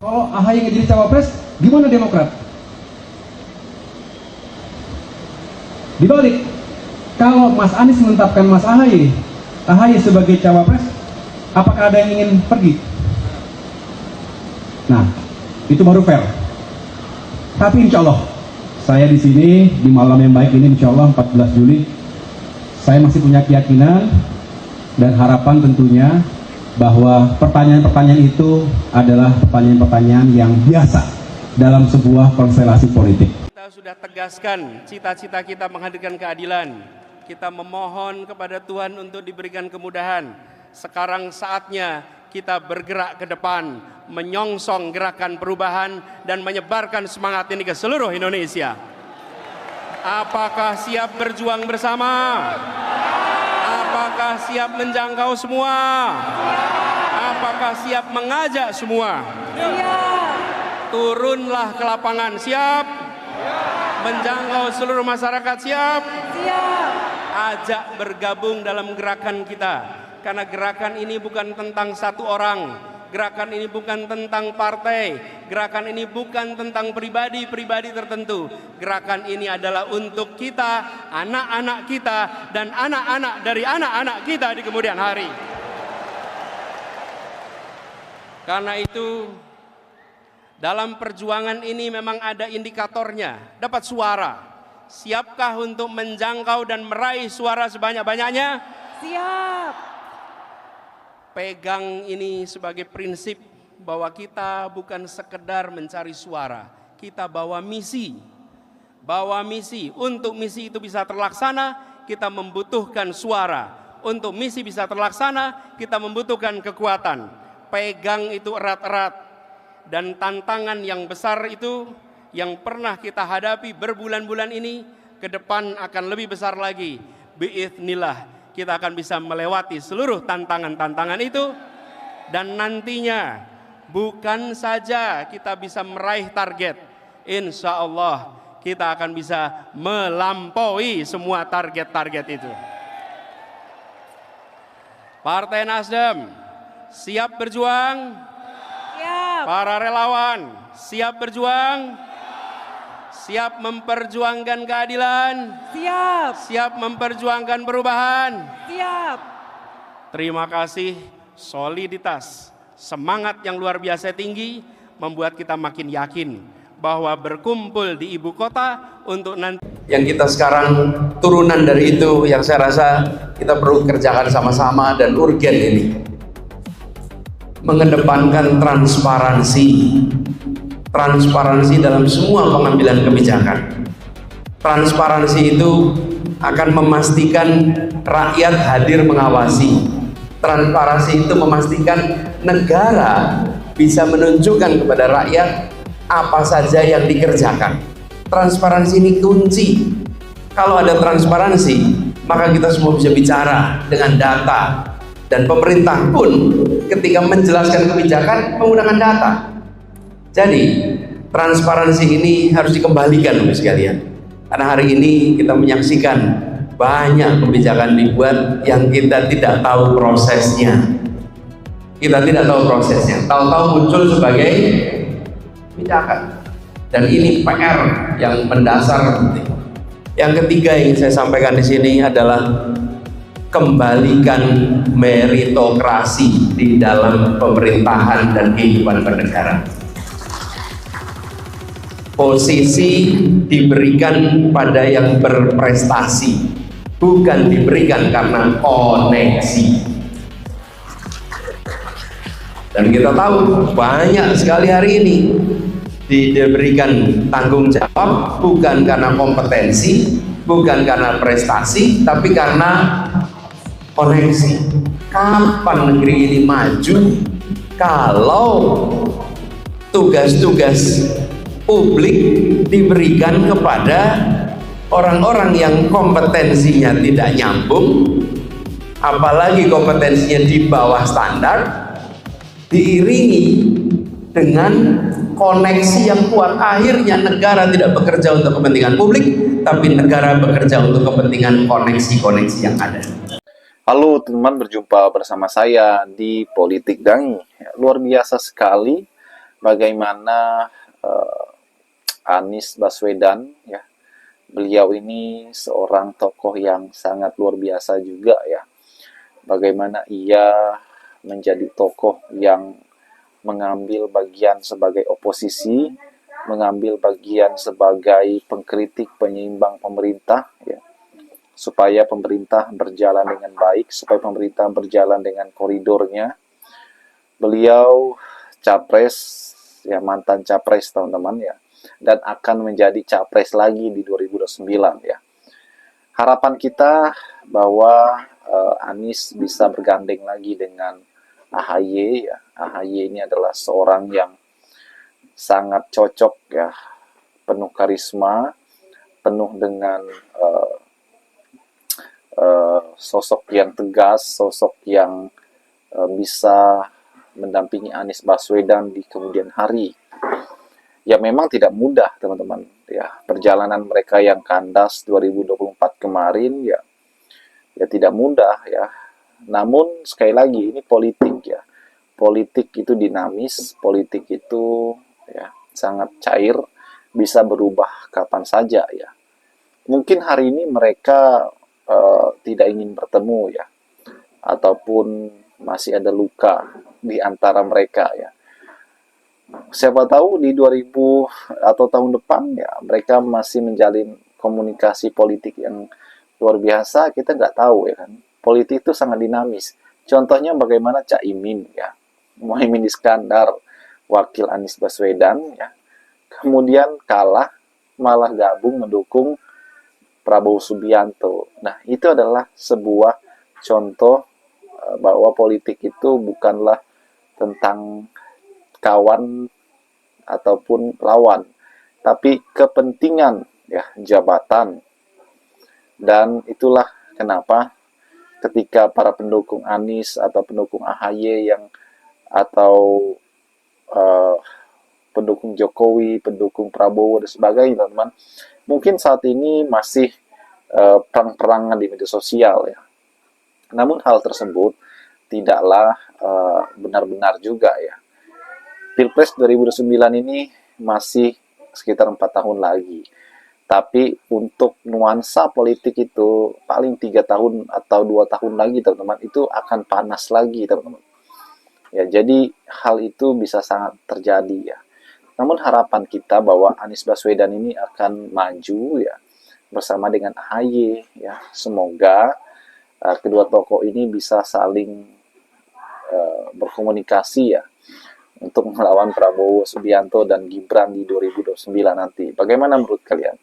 Kalau AHY yang jadi cawapres, gimana Demokrat? Dibalik, kalau Mas Anies menetapkan Mas AHY sebagai cawapres, apakah ada yang ingin pergi? Nah, itu baru fair. Tapi insya Allah, saya di sini di malam yang baik ini, insya Allah 14 Juli, saya masih punya keyakinan dan harapan tentunya bahwa pertanyaan-pertanyaan itu adalah pertanyaan-pertanyaan yang biasa dalam sebuah konstelasi politik. Kita sudah tegaskan cita-cita kita menghadirkan keadilan. Kita memohon kepada Tuhan untuk diberikan kemudahan. Sekarang saatnya kita bergerak ke depan, menyongsong gerakan perubahan dan menyebarkan semangat ini ke seluruh Indonesia. Apakah siap berjuang bersama? Apakah siap menjangkau semua? Apakah siap mengajak semua? Turunlah ke lapangan, siap? Menjangkau seluruh masyarakat, siap? Ajak bergabung dalam gerakan kita. Karena gerakan ini bukan tentang satu orang, gerakan ini bukan tentang partai, gerakan ini bukan tentang pribadi-pribadi tertentu. Gerakan ini adalah untuk kita, anak-anak kita, dan anak-anak dari anak-anak kita di kemudian hari. Karena itu, dalam perjuangan ini memang ada indikatornya, dapat suara. Siapkah untuk menjangkau dan meraih suara sebanyak-banyaknya? Siap. Pegang ini sebagai prinsip bahwa kita bukan sekedar mencari suara, kita bawa misi. Bawa misi, untuk misi itu bisa terlaksana, kita membutuhkan suara. Untuk misi bisa terlaksana, kita membutuhkan kekuatan. Pegang itu erat-erat. Dan tantangan yang besar itu yang pernah kita hadapi berbulan-bulan ini, ke depan akan lebih besar lagi. Biiznillah. Kita akan bisa melewati seluruh tantangan-tantangan itu, dan nantinya bukan saja kita bisa meraih target, insya Allah kita akan bisa melampaui semua target-target itu. Partai Nasdem siap berjuang? Siap. Para relawan siap berjuang? Siap memperjuangkan keadilan? Siap. Siap memperjuangkan perubahan? Siap. Terima kasih, soliditas, semangat yang luar biasa tinggi membuat kita makin yakin bahwa berkumpul di ibu kota untuk nanti. Yang kita sekarang turunan dari itu yang saya rasa kita perlu kerjakan sama-sama dan urgen ini. Mengedepankan transparansi. Transparansi dalam semua pengambilan kebijakan. Transparansi itu akan memastikan rakyat hadir mengawasi. Transparansi itu memastikan negara bisa menunjukkan kepada rakyat apa saja yang dikerjakan. Transparansi ini kunci. Kalau ada transparansi, maka kita semua bisa bicara dengan data. Dan pemerintah pun ketika menjelaskan kebijakan menggunakan data. Jadi transparansi ini harus dikembalikan Bapak sekalian. Karena hari ini kita menyaksikan banyak kebijakan dibuat yang kita tidak tahu prosesnya. Kita tidak tahu prosesnya. Tahu-tahu muncul sebagai kebijakan. Dan ini PR yang mendasar penting. Yang ketiga yang saya sampaikan di sini adalah kembalikan meritokrasi di dalam pemerintahan dan kehidupan bernegara. Posisi diberikan pada yang berprestasi, bukan diberikan karena koneksi. Dan kita tahu banyak sekali hari ini diberikan tanggung jawab bukan karena kompetensi, bukan karena prestasi, tapi karena koneksi. Kapan negeri ini maju kalau tugas-tugas publik diberikan kepada orang-orang yang kompetensinya tidak nyambung, apalagi kompetensinya di bawah standar, diiringi dengan koneksi yang kuat. Akhirnya negara tidak bekerja untuk kepentingan publik, tapi negara bekerja untuk kepentingan koneksi-koneksi yang ada. Halo teman, berjumpa bersama saya di Politik Dangi. Luar biasa sekali bagaimana Anies Baswedan ya, beliau ini seorang tokoh yang sangat luar biasa juga ya. Bagaimana ia menjadi tokoh yang mengambil bagian sebagai oposisi, mengambil bagian sebagai pengkritik, penyeimbang pemerintah ya, supaya pemerintah berjalan dengan baik, supaya pemerintah berjalan dengan koridornya. Beliau capres ya, mantan capres teman-teman ya, dan akan menjadi capres lagi di 2029 ya. Harapan kita bahwa Anies bisa bergandeng lagi dengan AHY ya. AHY ini adalah seorang yang sangat cocok ya, penuh karisma, penuh dengan sosok yang tegas, sosok yang bisa mendampingi Anies Baswedan di kemudian hari. Ya memang tidak mudah teman-teman ya, perjalanan mereka yang kandas 2024 kemarin ya tidak mudah ya. Namun sekali lagi ini politik ya. Politik itu dinamis, politik itu ya sangat cair, bisa berubah kapan saja ya. Mungkin hari ini mereka tidak ingin bertemu ya, ataupun masih ada luka di antara mereka ya. Siapa tahu di 2000 atau tahun depan ya mereka masih menjalin komunikasi politik yang luar biasa, kita nggak tahu ya kan. Politik itu sangat dinamis. Contohnya bagaimana Caimin ya, Muhaimin Iskandar, wakil Anies Baswedan ya, kemudian kalah malah gabung mendukung Prabowo Subianto. Nah itu adalah sebuah contoh bahwa politik itu bukanlah tentang kawan ataupun lawan, tapi kepentingan ya, jabatan. Dan itulah kenapa ketika para pendukung Anies atau pendukung AHY yang atau pendukung Jokowi, pendukung Prabowo dan sebagainya teman-teman, mungkin saat ini masih perang-perangan di media sosial ya. Namun hal tersebut tidaklah benar-benar juga ya. Pilpres 2009 ini masih sekitar 4 tahun lagi. Tapi untuk nuansa politik itu paling 3 tahun atau 2 tahun lagi teman-teman, itu akan panas lagi teman-teman. Ya, jadi hal itu bisa sangat terjadi ya. Namun harapan kita bahwa Anies Baswedan ini akan maju ya bersama dengan AHY ya. Semoga kedua tokoh ini bisa saling berkomunikasi ya untuk melawan Prabowo Subianto dan Gibran di 2029 nanti. Bagaimana menurut kalian?